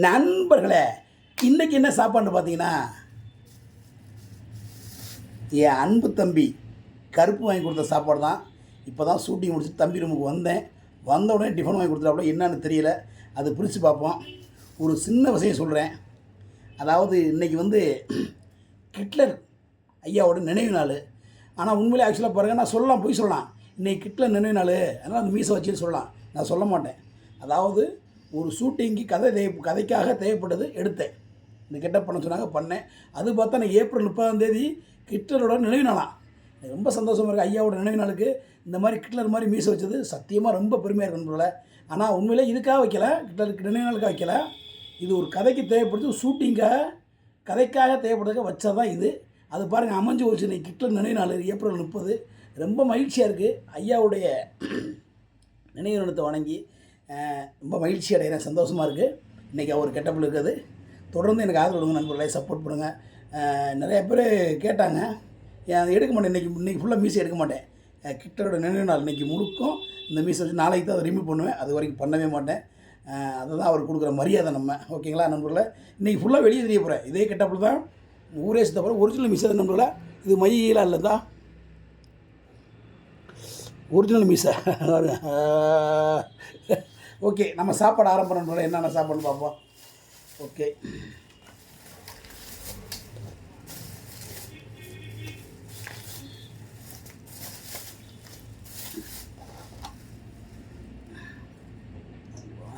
நண்பர்களே, இன்றைக்கி என்ன சாப்பாடுன்னு பார்த்தீங்கன்னா, என் அன்பு தம்பி கருப்பு வாங்கி கொடுத்த சாப்பாடு தான். இப்போ தான் ஷூட்டிங் முடிச்சுட்டு தம்பி ரூமுக்கு வந்தேன். வந்த உடனே டிஃபன் வாங்கி கொடுத்துட்டாப்புல. என்னன்னு தெரியல, அது பிரித்து பார்ப்போம். ஒரு சின்ன விஷயம் சொல்கிறேன். அதாவது இன்றைக்கி ஹிட்லர் ஐயாவோட நினைவு நாள். ஆனால் உண்மையிலே ஆக்சுவலாக பாருங்கள், நான் சொல்லலாம், போய் சொல்லலாம், இன்றைக்கி ஹிட்லர் நினைவு நாள், அதனால் அந்த மீசை வச்சுன்னு சொல்லலாம். நான் சொல்ல மாட்டேன். அதாவது ஒரு ஷூட்டிங்கு கதைக்காக தேவைப்பட்டது எடுத்தேன். இந்த கெட்டப் பண்ண சொன்னாங்க, பண்ணேன். அது பார்த்தா நான் ஏப்ரல் 30 ஹிட்லரோட நினைவு நாளாம். எனக்கு ரொம்ப சந்தோஷமாக இருக்குது. ஐயாவோட நினைவு நாளுக்கு இந்த மாதிரி ஹிட்லர் மாதிரி மீசை வச்சது சத்தியமாக ரொம்ப பெருமையாக இருக்கணும் போல. ஆனால் உண்மையிலே இதுக்காக வைக்கல, ஹிட்லருக்கு நினைவு நாளுக்காக வைக்கல. இது ஒரு கதைக்கு தேவைப்படுது, ஷூட்டிங்காக கதைக்காக தேவைப்படுறதுக்காக வச்சா தான் இது. அது பாருங்கள், அமைஞ்சு போச்சு. இன்றைக்கி ஹிட்லர் நினைவு நாள் ஏப்ரல் 30. ரொம்ப மகிழ்ச்சியாக இருக்குது. ஐயாவுடைய நினைவு தினத்தை வணங்கி ரொம்ப மகிழ்ச்சி அடைகிறேன், சந்தோஷமாக இருக்குது. இன்றைக்கி அவர் கெட்டப்பில் இருக்குது. தொடர்ந்து எனக்கு ஆதரவு கொடுங்க நண்பர்களை, சப்போர்ட் பண்ணுங்கள். நிறைய பேர் கேட்டாங்க, அதை எடுக்க மாட்டேன். இன்றைக்கி ஃபுல்லாக மீசை எடுக்க மாட்டேன். ஹிட்லரோட நினைவு நாள் இன்றைக்கி முழுக்கும் இந்த மீசை வச்சு நாளைக்கு தான் அதை ரிமூவ் பண்ணுவேன். அது வரைக்கும் பண்ணவே மாட்டேன். அதை தான் அவர் கொடுக்குற மரியாதை நம்ம. ஓகேங்களா நண்பர்களை? இன்றைக்கி ஃபுல்லாக வெளியே தெரிய போகிறேன். இதே கெட்டப்பில் தான் ஊரே சுத்த போகிறேன். ஒரிஜினல் மீசை தான் நண்பர்களை. இது மையெல்லாம் இல்லைதா, ஒரிஜினல் மீசை. ஓகே, நம்ம சாப்பாடு ஆரம்பம். என்னென்ன சாப்பாடுன்னு பார்ப்போம். ஓகே,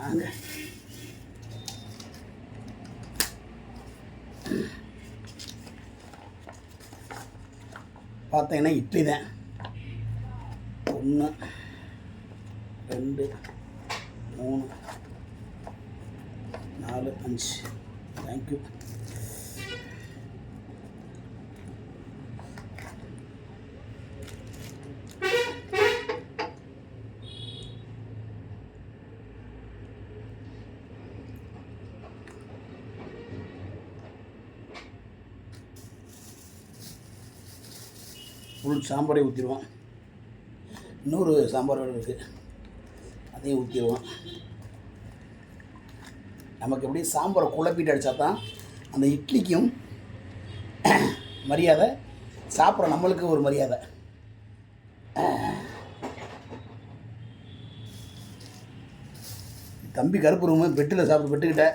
வாங்க. பார்த்தீங்கன்னா இட்லி தான். 1 2 3 4 5. தேங்க்யூ. ஃபுல் சாம்பாரை ஊற்றிடுவோம். இன்னொரு சாம்பார் இருக்குது, அதையும் ஊற்றிடுவோம். நமக்கு எப்படி சாம்பாரை குழப்பிட்டு அடித்தா தான் அந்த இட்லிக்கும் மரியாதை, சாப்பிட்ற நம்மளுக்கு ஒரு மரியாதை. தம்பி கருப்பு ரூமு பெட்டில் பெட்டுக்கிட்ட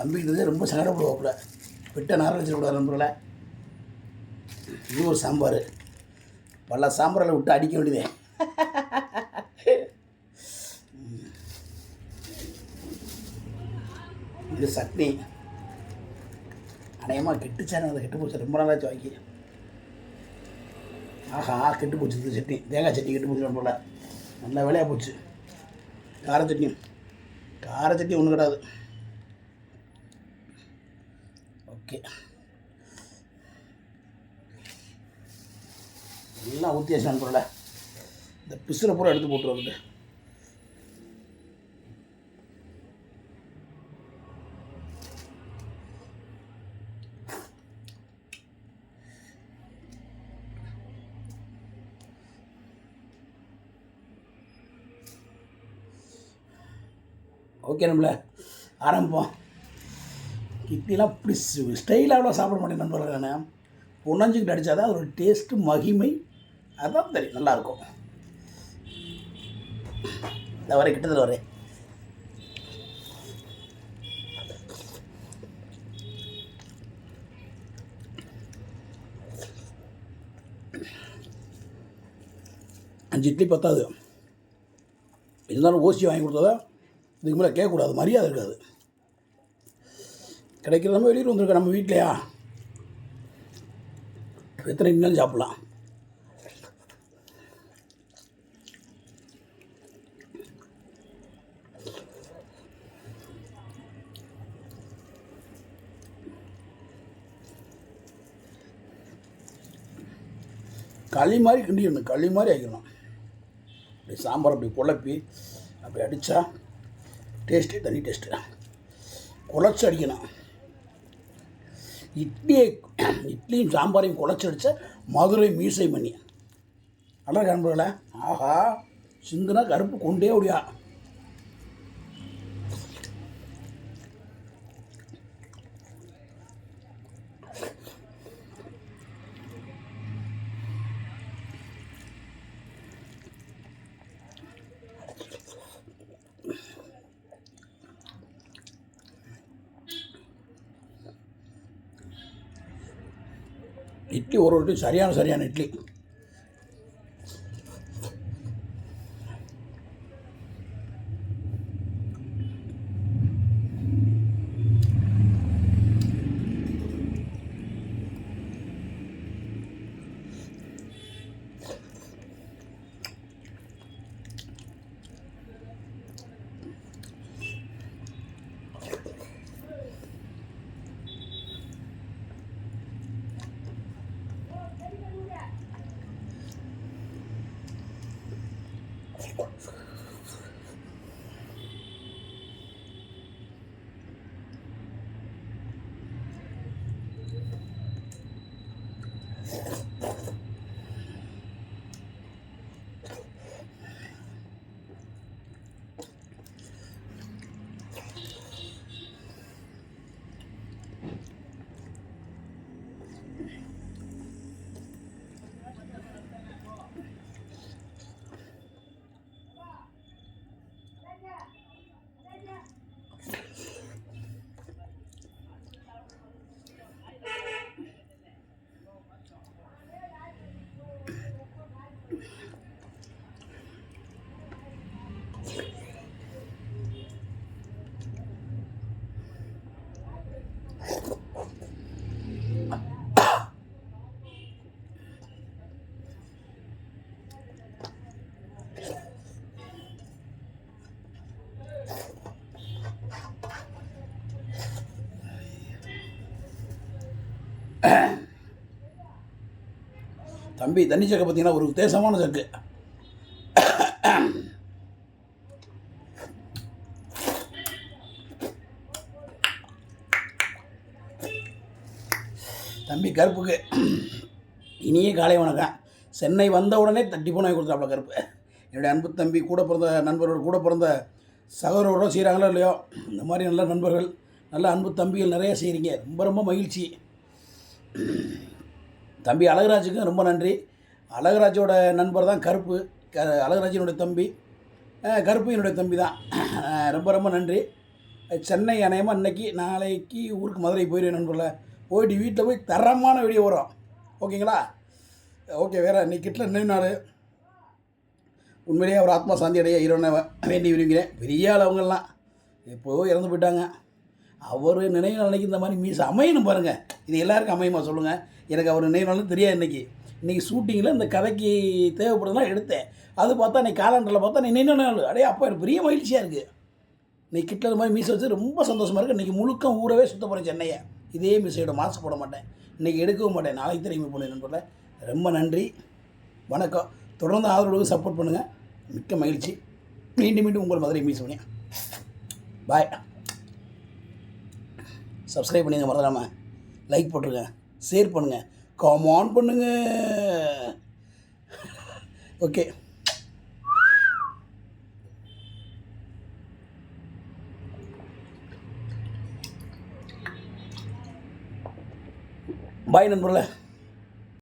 தம்பிக்கிட்ட ரொம்ப சங்கடப்படுவாப்புல. பெட்டை நார வச்சிடக்கூடாது நண்பர்களே. இது ஒரு சாம்பார். பல சாம்பாரில் விட்டு அடிக்க வேண்டியதே. இது சட்னி. அநேகமாக கெட்டுச்சானு, அதை கெட்டு போச்சு, ரொம்ப நாளாச்சு வாங்கி. ஆஹா, கெட்டு போச்சு இந்த சட்னி. தேங்காய் சட்னி கெட்டு போச்சு போல. நல்ல வேலையாக போச்சு. கார சட்னி ஒன்றும் கிடையாது. ஓகே, எல்லாம் ஊற்றியாச்சு நண்பர்கள. இந்த பிசுரை பூரா எடுத்து போட்டு வந்துட்டு. ஓகே நம்மள ஆரம்பிப்போம். இட்லிலாம் இப்படி ஸ்டைலாக சாப்பிட மாட்டேன் நண்பர்கள். நான் புனஞ்சுக்கிட்டு அடித்தா தான் ஒரு டேஸ்ட்டு, மகிமை, அதுதான் தெரியும், நல்லாயிருக்கும். இந்த வரேன், கிட்டத்தில் வரேன். அஞ்சு இட்லி பத்தாது. இருந்தாலும் ஓசி வாங்கி கொடுத்ததா இதுக்கு மேலே கேட்கக்கூடாது, மரியாதை இருக்காது. கிடைக்கிற நம்ம வெளியூர் வந்திருக்கோம், நம்ம வீட்லையா எத்தனை இட்லினாலும் சாப்பிட்லாம். களி மாதிரி கிண்டிக்கணும், களி மாதிரி ஆக்கிடணும். அப்படி சாம்பார் அப்படி குழப்பி அப்படி அடித்தா டேஸ்ட்டு தனி டேஸ்ட்டு. குழச்சி அடிக்கணும். இட்லியும் சாம்பாரையும் குழச்சி அடித்த மதுரை மீசை மணி. நல்லா காண்பர்களே. ஆஹா, சிந்துனா கருப்பு கொண்டே முடியா. இட்லி ஒரு இட்லி சரியான இட்லி. தம்பி தண்ணி சக்கை பார்த்தீங்கன்னா ஒரு வித்தியாசமான சக்கு. தம்பி கருப்புக்கு இனிய காலை வணக்கம். சென்னை வந்த உடனே டிஃபன் வாங்கி கொடுத்தாப்புல கருப்பு. என்னுடைய அன்பு தம்பி, கூட பிறந்த நண்பர்கள், கூட பிறந்த சகோதரோட செய்கிறாங்களோ இல்லையோ, இந்த மாதிரி நல்ல நண்பர்கள், நல்ல அன்பு தம்பிகள் நிறைய செய்கிறீங்க. ரொம்ப மகிழ்ச்சி. தம்பி அழகராஜுக்கும் ரொம்ப நன்றி. அழகராஜோட நண்பர் தான் கருப்பு. அழகராஜனுடைய தம்பி கருப்பு என்னுடைய தம்பி தான். ரொம்ப நன்றி. சென்னை அநேகமாக இன்றைக்கி நாளைக்கு ஊருக்கு மதுரை போயிடுவேன் நண்பர்கள. போயிட்டு வீட்டில் போய் தரமான வீடியோ வரும். ஓகேங்களா? ஓகே. வேறு இன்றைக்கி கிட்ட நினைவு நாள். உண்மையிலேயே அவர் ஆத்மா சாந்தி அடைய இறைவனை வேண்டி விரும்புகிறேன். பெரிய ஆள் அவங்கெல்லாம் எப்போதோ இறந்து போயிட்டாங்க. அவர் நினைவு நாளைக்கு இந்த மாதிரி மீஸ் அமையணும் பாருங்கள். இது எல்லாருக்கும் அமையுமா சொல்லுங்கள்? எனக்கு அவர் நினைவு நாள்னு தெரியாது. இன்றைக்கி ஷூட்டிங்கில் இந்த கதைக்கு தேவைப்படுறதுலாம் எடுத்தேன். அது பார்த்தா இன்றைக்கி காலண்டரில் பார்த்தா நினைவு நாள். அடையே அப்போ எனக்கு பெரிய மகிழ்ச்சியாக இருக்குது. இன்றைக்கி கிட்ட இந்த மாதிரி மீஸ் வச்சு ரொம்ப சந்தோஷமாக இருக்குது. இன்றைக்கி முழுக்க ஊரவே சுத்த போகிறேன் சென்னையை. இதே மீசையோட மாஸ்க் போட மாட்டேன். இன்றைக்கி எடுக்கவும் மாட்டேன். நாளைக்கு திரும்பி போனேன் நண்பர்கள. ரொம்ப நன்றி, வணக்கம். தொடர்ந்து ஆதரவுக்கு சப்போர்ட் பண்ணுங்கள். மிக்க மகிழ்ச்சி. மீண்டும் உங்கள் மதுரை மீஸ் பண்ணி பாய். சப்ஸ்கிரைப் பண்ணுங்கள், மறந்துடாமல் லைக் போட்டுருங்க, ஷேர் பண்ணுங்கள், கமெண்ட் பண்ணுங்கள். ஓகே. பாய் நண்பர்களே.